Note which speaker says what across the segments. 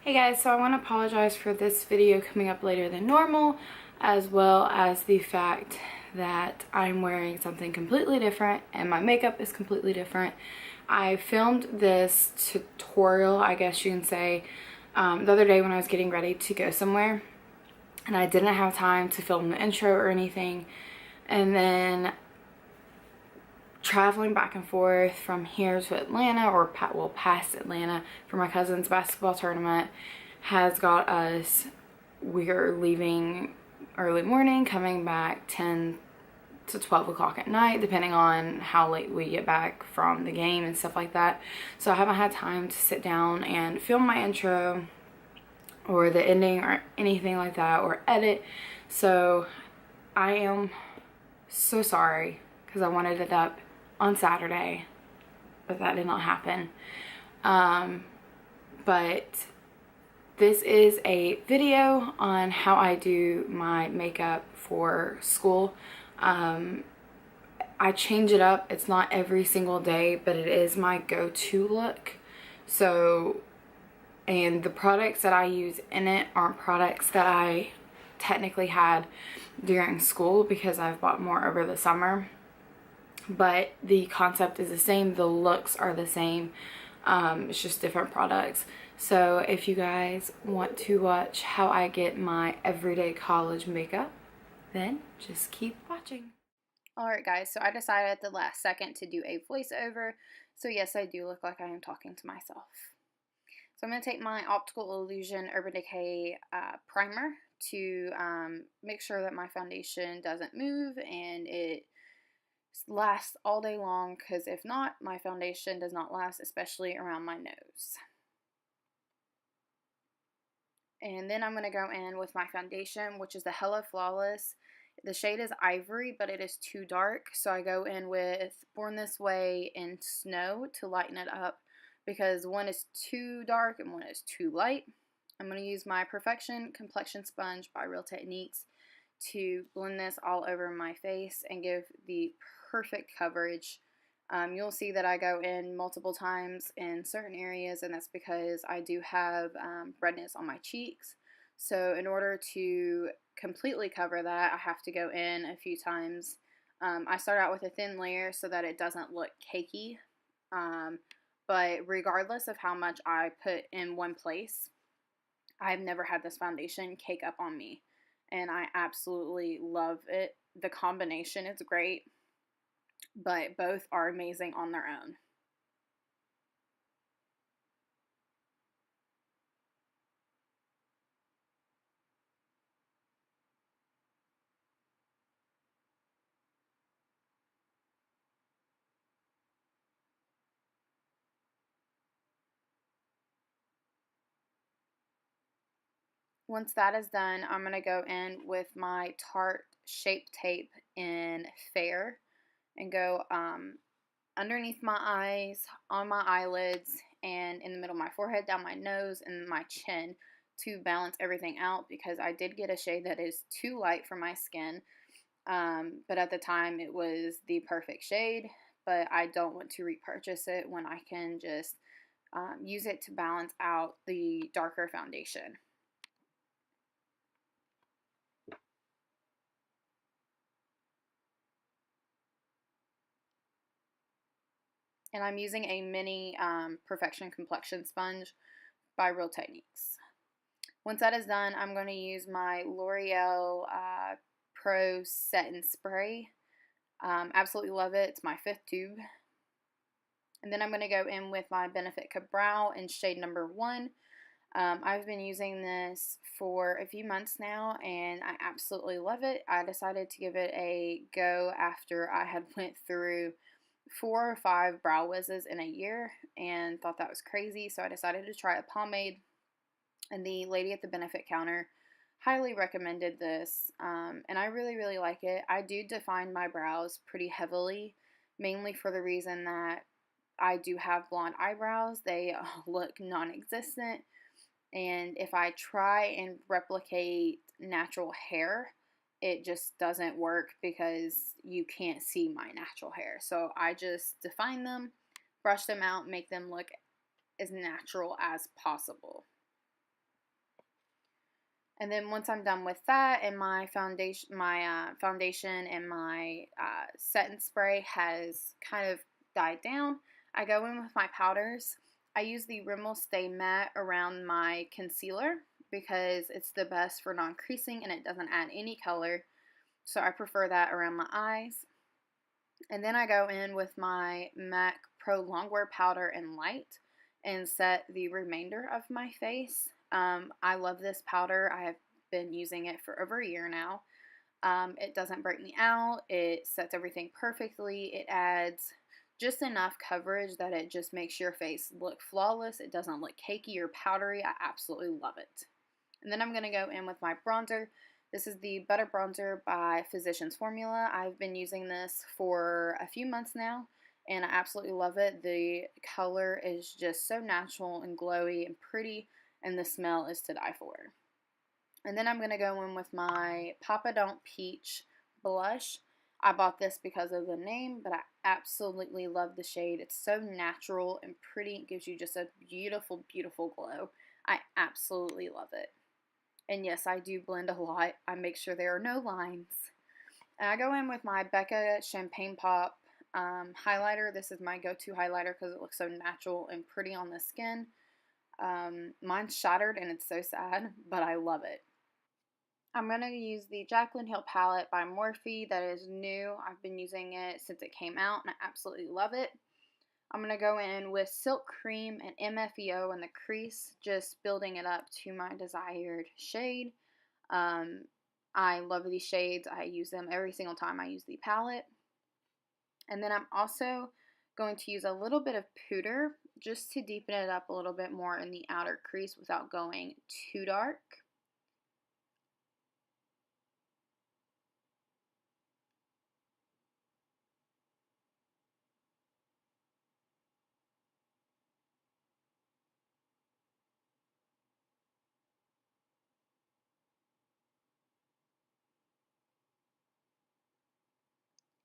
Speaker 1: Hey guys, so I want to apologize for this video coming up later than normal, as well as the fact that I'm wearing something completely different and my makeup is completely different. I filmed this tutorial, I guess you can say, the other day when I was getting ready to go somewhere, and I didn't have time to film the intro or anything, and then traveling back and forth from here to Atlanta, or past Atlanta for my cousin's basketball tournament has got us, we're leaving early morning, coming back 10 to 12 o'clock at night, depending on how late we get back from the game and stuff like that. So I haven't had time to sit down and film my intro or the ending or anything like that, or edit. So I am so sorry, because I wanted it up on Saturday, but that did not happen. But this is a video on how I do my makeup for school. I change it up. It's not every single day, but it is my go-to look. So, and the products that I use in it aren't products that I technically had during school, because I've bought more over the summer. But the concept is the same, the looks are the same, it's just different products. So if you guys want to watch how I get my everyday college makeup, then just keep watching. Alright guys, so I decided at the last second to do a voiceover, so yes, I do look like I am talking to myself. So I'm going to take my Optical Illusion Urban Decay primer to make sure that my foundation doesn't move and it lasts all day long, because if not, my foundation does not last, especially around my nose. And then I'm going to go in with my foundation, which is the Hella Flawless. The shade is Ivory, but it is too dark, so I go in with Born This Way and Snow to lighten it up, because one is too dark and one is too light. I'm going to use my Perfection Complexion Sponge by Real Techniques to blend this all over my face and give the perfect coverage. You'll see that I go in multiple times in certain areas, and that's because I do have redness on my cheeks. So in order to completely cover that, I have to go in a few times. I start out with a thin layer so that it doesn't look cakey, but regardless of how much I put in one place, I've never had this foundation cake up on me, and I absolutely love it. The combination is great, but both are amazing on their own. Once that is done, I'm going to go in with my Tarte Shape Tape in Fair and go underneath my eyes, on my eyelids, and in the middle of my forehead, down my nose, and my chin to balance everything out, because I did get a shade that is too light for my skin, but at the time it was the perfect shade, but I don't want to repurchase it when I can just use it to balance out the darker foundation. And I'm using a mini Perfection Complexion Sponge by Real Techniques. Once that is done, I'm going to use my Loreal Pro Set and Spray. Absolutely love it. It's my 5th tube. And then I'm going to go in with my Benefit Brow in shade number 1. I've been using this for a few months now, and I absolutely love it. I decided to give it a go after I had went through 4 or 5 brow wizzes in a year and thought that was crazy, so I decided to try a pomade, and the lady at the benefit counter highly recommended this, and I really like it. I do define my brows pretty heavily, mainly for the reason that I do have blonde eyebrows. They look non-existent, and if I try and replicate natural hair, it just doesn't work, because you can't see my natural hair. So I just define them, brush them out, make them look as natural as possible. And then once I'm done with that and my foundation, and my set and spray has kind of died down, I go in with my powders. I use the Rimmel Stay Matte around my concealer because it's the best for non-creasing and it doesn't add any color. So I prefer that around my eyes. And then I go in with my MAC Pro Longwear powder and light and set the remainder of my face. I love this powder. I have been using it for over a year now. It doesn't break me out. It sets everything perfectly. It adds just enough coverage that it just makes your face look flawless. It doesn't look cakey or powdery. I absolutely love it. And then I'm going to go in with my bronzer. This is the Butter Bronzer by Physicians Formula. I've been using this for a few months now, and I absolutely love it. The color is just so natural and glowy and pretty, and the smell is to die for. And then I'm going to go in with my Papa Don't Peach blush. I bought this because of the name, but I absolutely love the shade. It's so natural and pretty. It gives you just a beautiful, beautiful glow. I absolutely love it. And yes, I do blend a lot. I make sure there are no lines. And I go in with my Becca Champagne Pop highlighter. This is my go-to highlighter because it looks so natural and pretty on the skin. Mine's shattered and it's so sad, but I love it. I'm going to use the Jaclyn Hill palette by Morphe that is new. I've been using it since it came out and I absolutely love it. I'm going to go in with Silk Cream and MFEO in the crease, just building it up to my desired shade. I love these shades. I use them every single time I use the palette. And then I'm also going to use a little bit of Pooter just to deepen it up a little bit more in the outer crease without going too dark.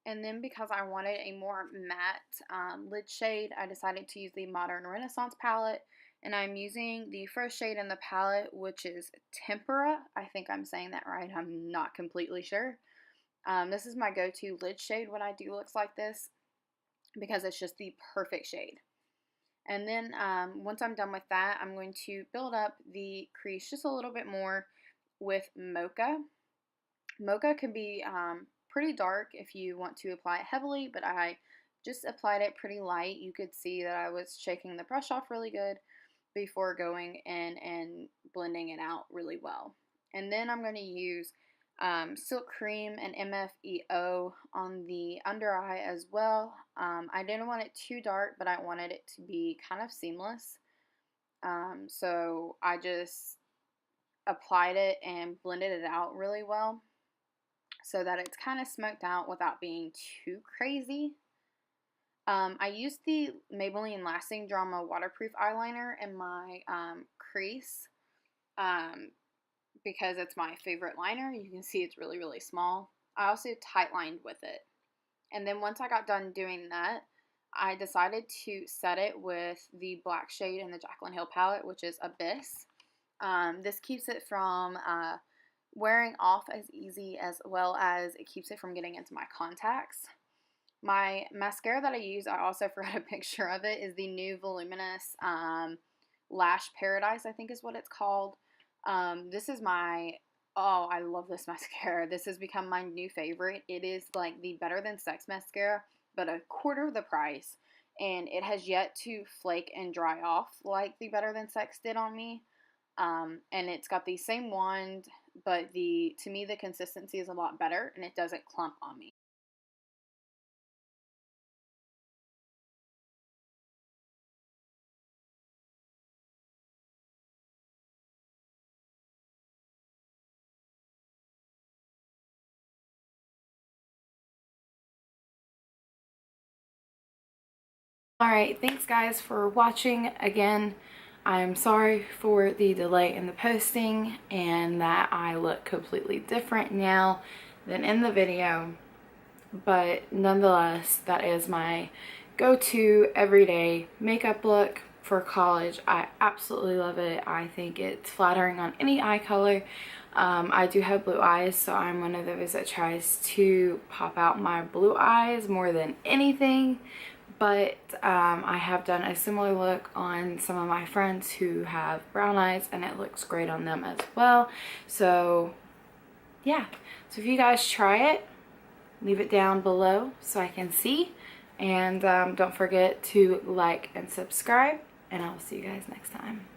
Speaker 1: And then because I wanted a more matte lid shade, I decided to use the Modern Renaissance palette. And I'm using the first shade in the palette, which is Tempera. I think I'm saying that right. I'm not completely sure. This is my go-to lid shade when I do looks like this because it's just the perfect shade. And then once I'm done with that, I'm going to build up the crease just a little bit more with Mocha. Mocha can be pretty dark if you want to apply it heavily, but I just applied it pretty light. You could see that I was shaking the brush off really good before going in and blending it out really well. And then I'm going to use Silk Cream and MFEO on the under eye as well. I didn't want it too dark, but I wanted it to be kind of seamless. So I just applied it and blended it out really well, so that it's kind of smoked out without being too crazy. I used the Maybelline Lasting Drama Waterproof Eyeliner in my crease because it's my favorite liner. You can see it's really, really small. I also tight lined with it. And then once I got done doing that, I decided to set it with the black shade in the Jaclyn Hill palette, which is Abyss. This keeps it from wearing off as easy, as well as it keeps it from getting into my contacts. My mascara that I use, I also forgot a picture of it, is the new Voluminous Lash Paradise, I think is what it's called. This is my, oh, I love this mascara. This has become my new favorite. It is like the Better Than Sex mascara, but a quarter of the price. And it has yet to flake and dry off like the Better Than Sex did on me. And it's got the same wand, but to me the consistency is a lot better and it doesn't clump on me. Alright, thanks guys for watching. Again, I'm sorry for the delay in the posting and that I look completely different now than in the video, but nonetheless, that is my go-to everyday makeup look.
Speaker 2: for college. I absolutely love it. I think it's flattering on any eye color. I do have blue eyes, so I'm one of those that tries to pop out my blue eyes more than anything. But I have done a similar look on some of my friends who have brown eyes, and it looks great on them as well. So yeah, so if you guys try it, leave it down below so I can see. And don't forget to like and subscribe, and I will see you guys next time.